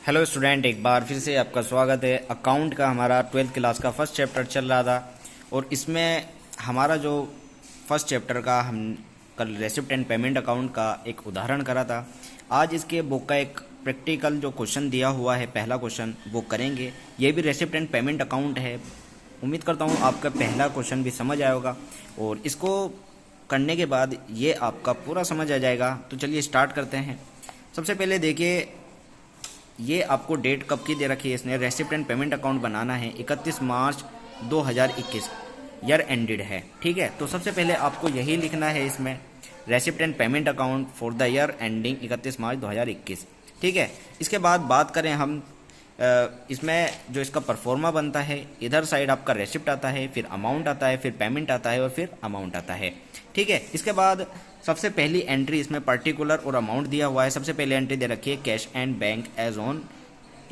Hello student, एक बार फिर से आपका स्वागत है। अकाउंट का हमारा 12th क्लास का फर्स्ट चैप्टर चल रहा था और इसमें हमारा जो फर्स्ट चैप्टर का हम कल रेसिप्ट एंड पेमेंट अकाउंट का एक उदाहरण करा था। आज इसके बुक का एक प्रैक्टिकल जो क्वेश्चन दिया हुआ है, पहला क्वेश्चन वो करेंगे। ये भी रेसिप्ट एंड पेमेंट अकाउंट है। उम्मीद करता हूँ आपका पहला क्वेश्चन भी समझ आया होगा और इसको करने के बाद ये आपका पूरा समझ आ जाएगा। तो चलिए स्टार्ट करते हैं। सबसे पहले देखिए, ये आपको डेट कब की दे रखी है इसने। रेसिप्ट एंड पेमेंट अकाउंट बनाना है 31 मार्च 2021, ईयर एंडेड है। ठीक है, तो सबसे पहले आपको यही लिखना है इसमें, receipt and payment account for the year ending 31 मार्च 2021। ठीक है, इसके बाद बात करें हम इसमें जो इसका परफॉर्मा बनता है, इधर साइड आपका रेसिप्ट आता है, फिर अमाउंट आता है, फिर पेमेंट आता है और फिर अमाउंट आता है। ठीक है, इसके बाद सबसे पहली एंट्री इसमें पर्टिकुलर और अमाउंट दिया हुआ है। सबसे पहले एंट्री दे रखी है cash and bank as on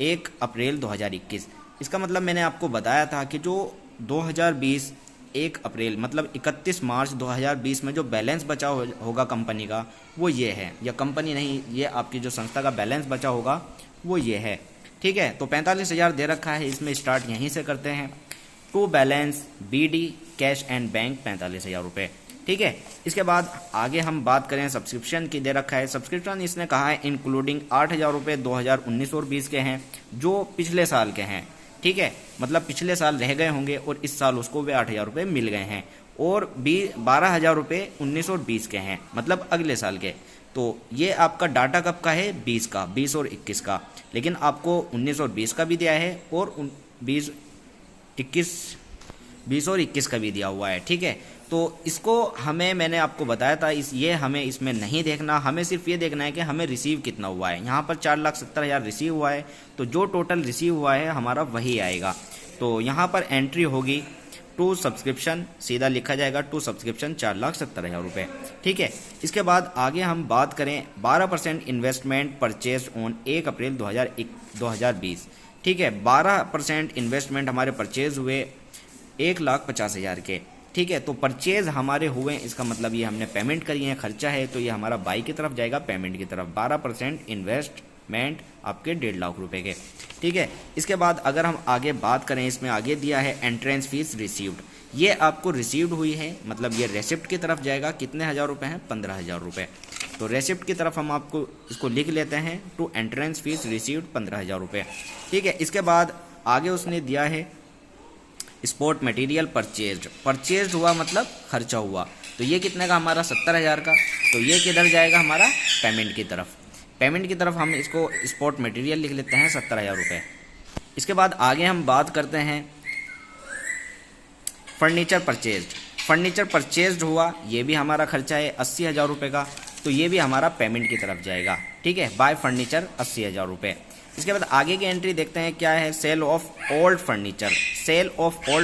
1 April 2021। इसका मतलब मैंने आपको बताया था कि जो 2020 1 अप्रैल मतलब 31 मार्च 2020 में जो बैलेंस बचा होगा कंपनी का, वो ये है। या कंपनी नहीं, ये आपकी जो संस्था का बैलेंस बचा होगा वो ये है। ठीक है, तो 45,000 दे रखा है। इसमें स्टार्ट यहीं से करते हैं। To balance BD cash and bank 45,000 रुपये। ठीक है, इसके बाद आगे हम बात करें सब्सक्रिप्शन की। दे रखा है सब्सक्रिप्शन इसने कहा है इंक्लूडिंग 8,000 रुपये 2019 और 20 के हैं, जो पिछले साल के हैं। ठीक है, मतलब पिछले साल रह गए होंगे और इस साल उसको भी 8,000 रुपये मिल गए हैं। और 12,000 रुपये 19 और 20 के हैं, मतलब अगले साल के। तो ये आपका डाटा कब का है? 20 का, 20 और 21 का। लेकिन आपको 19 और 20 का भी दिया है और 20 और 21 का भी दिया हुआ है। ठीक है, तो इसको मैंने आपको बताया था, ये हमें इसमें नहीं देखना। हमें सिर्फ ये देखना है कि हमें रिसीव कितना हुआ है। यहाँ पर 4,70,000 रिसीव हुआ है, तो जो टोटल रिसीव हुआ है हमारा वही आएगा। तो यहाँ पर एंट्री होगी टू सब्सक्रिप्शन, सीधा लिखा जाएगा टू सब्सक्रिप्शन 4,70,000 रुपये। ठीक है, इसके बाद आगे हम बात करें 12% इन्वेस्टमेंट परचेज ऑन 1 अप्रैल 2020। ठीक है, 12% इन्वेस्टमेंट हमारे परचेज हुए 1,50,000 के। ठीक है, तो परचेज हमारे हुए, इसका मतलब ये हमने पेमेंट करी है, खर्चा है, तो ये हमारा बाई की तरफ जाएगा, पेमेंट की तरफ। 12% इन्वेस्टमेंट आपके 1.5 लाख रुपए के। ठीक है, इसके बाद अगर हम आगे बात करें, इसमें आगे दिया है एंट्रेंस फीस रिसीव्ड। ये आपको रिसीव्ड हुई है, मतलब ये रेसिप्ट की तरफ जाएगा। कितने हज़ार रुपये हैं? 15,000 रुपये। तो रेसिप्ट की तरफ हम आपको इसको लिख लेते हैं, टू एंट्रेंस फीस रिसीव्ड 15,000 रुपये। ठीक है, इसके बाद आगे उसने दिया है स्पोर्ट मटेरियल परचेज हुआ, मतलब खर्चा हुआ। तो ये कितने का? हमारा 70,000 का। तो ये किधर जाएगा? हमारा पेमेंट की तरफ। पेमेंट की तरफ हम इसको स्पोर्ट मटेरियल लिख लेते हैं 70,000 रुपये। इसके बाद आगे हम बात करते हैं फर्नीचर परचेज हुआ, ये भी हमारा खर्चा है 80,000 रुपये का। तो ये भी हमारा पेमेंट की तरफ जाएगा। ठीक है, बाय फर्नीचर 80,000 रुपये। इसके बाद आगे की एंट्री देखते हैं क्या है। सेल ऑफ ओल्ड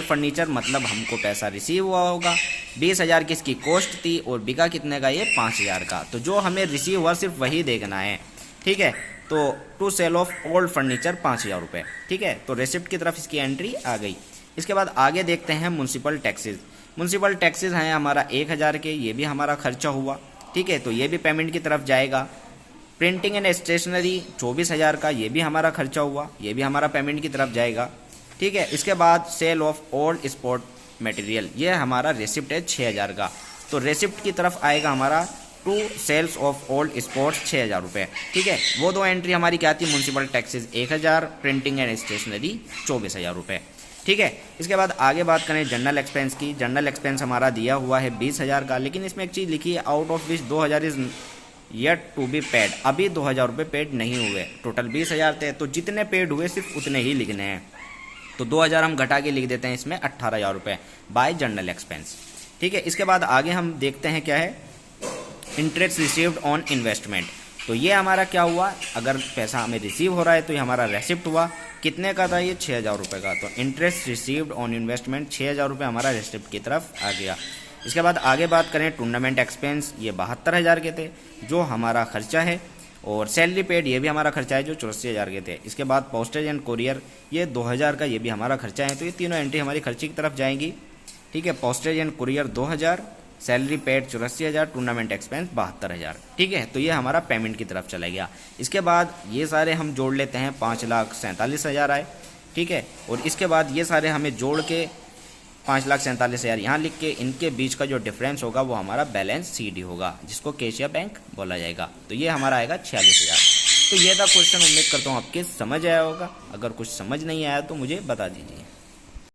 फर्नीचर मतलब हमको पैसा रिसीव हुआ होगा। 20,000 की इसकी कॉस्ट थी और बिका कितने का? ये 5,000 का। तो जो हमें रिसीव हुआ सिर्फ वही देखना है। ठीक है, तो to sale of old furniture 5,000 रुपये। ठीक है, तो रेसिप्ट की तरफ इसकी एंट्री आ गई। इसके बाद आगे देखते हैं म्युनिसिपल टैक्सेज हैं हमारा 1,000 के, ये भी हमारा खर्चा हुआ। ठीक है, तो ये भी पेमेंट की तरफ जाएगा। प्रिंटिंग एंड स्टेशनरी 24,000 का, ये भी हमारा खर्चा हुआ, ये भी हमारा पेमेंट की तरफ जाएगा। ठीक है, इसके बाद sale of old sport material, ये हमारा रेसिप्ट है 6,000 का। तो रेसिप्ट की तरफ आएगा हमारा to sales of old sports 6,000 रुपये। ठीक है, वो दो एंट्री हमारी क्या थी? Municipal taxes 1,000, printing and stationery 24,000 रुपये। ठीक है, इसके बाद आगे बात करें जनरल एक्सपेंस की। जनरल एक्सपेंस हमारा दिया हुआ है 20,000 का, लेकिन इसमें एक चीज़ लिखी है, out of which 2,000 is yet to be paid. अभी 2,000 रुपये पेड नहीं हुए, टोटल 20,000 थे, तो जितने पेड हुए सिर्फ उतने ही लिखने हैं। तो 2,000 हम घटा के लिख देते हैं इसमें 18,000 रुपये बाय जनरल एक्सपेंस। ठीक है, इसके बाद आगे हम देखते हैं क्या है, इंटरेस्ट रिसीव्ड ऑन इन्वेस्टमेंट। तो ये हमारा क्या हुआ? अगर पैसा हमें रिसीव हो रहा है तो ये हमारा रेसिप्ट हुआ। कितने का था? ये 6,000 रुपये का। तो इंटरेस्ट रिसीव्ड ऑन इन्वेस्टमेंट 6,000 रुपये हमारा रेसिप्ट की तरफ आ गया। इसके बाद आगे बात करें टूर्नामेंट एक्सपेंस, ये 72,000 के थे, जो हमारा खर्चा है। और सैलरी पेड, ये भी हमारा खर्चा है, जो 84,000 के थे। इसके बाद पोस्टेज एंड कोरियर, ये 2,000 का, ये भी हमारा खर्चा है। तो ये तीनों एंट्री हमारी खर्चे की तरफ जाएंगी। ठीक है, postage and courier 2,000, salary paid 84,000, tournament expense 72,000। ठीक है, तो ये हमारा पेमेंट की तरफ चला गया। इसके बाद ये सारे हम जोड़ लेते हैं, 5,47,000 आए। ठीक है, और इसके बाद ये सारे हमें जोड़ के 5,47,000 यहाँ लिख के इनके बीच का जो डिफरेंस होगा वो हमारा बैलेंस CD होगा, जिसको कैशियर बैंक बोला जाएगा। तो ये हमारा आएगा 46,000। तो ये था क्वेश्चन। उम्मीद करता हूँ आपके समझ आया होगा। अगर कुछ समझ नहीं आया तो मुझे बता दीजिए।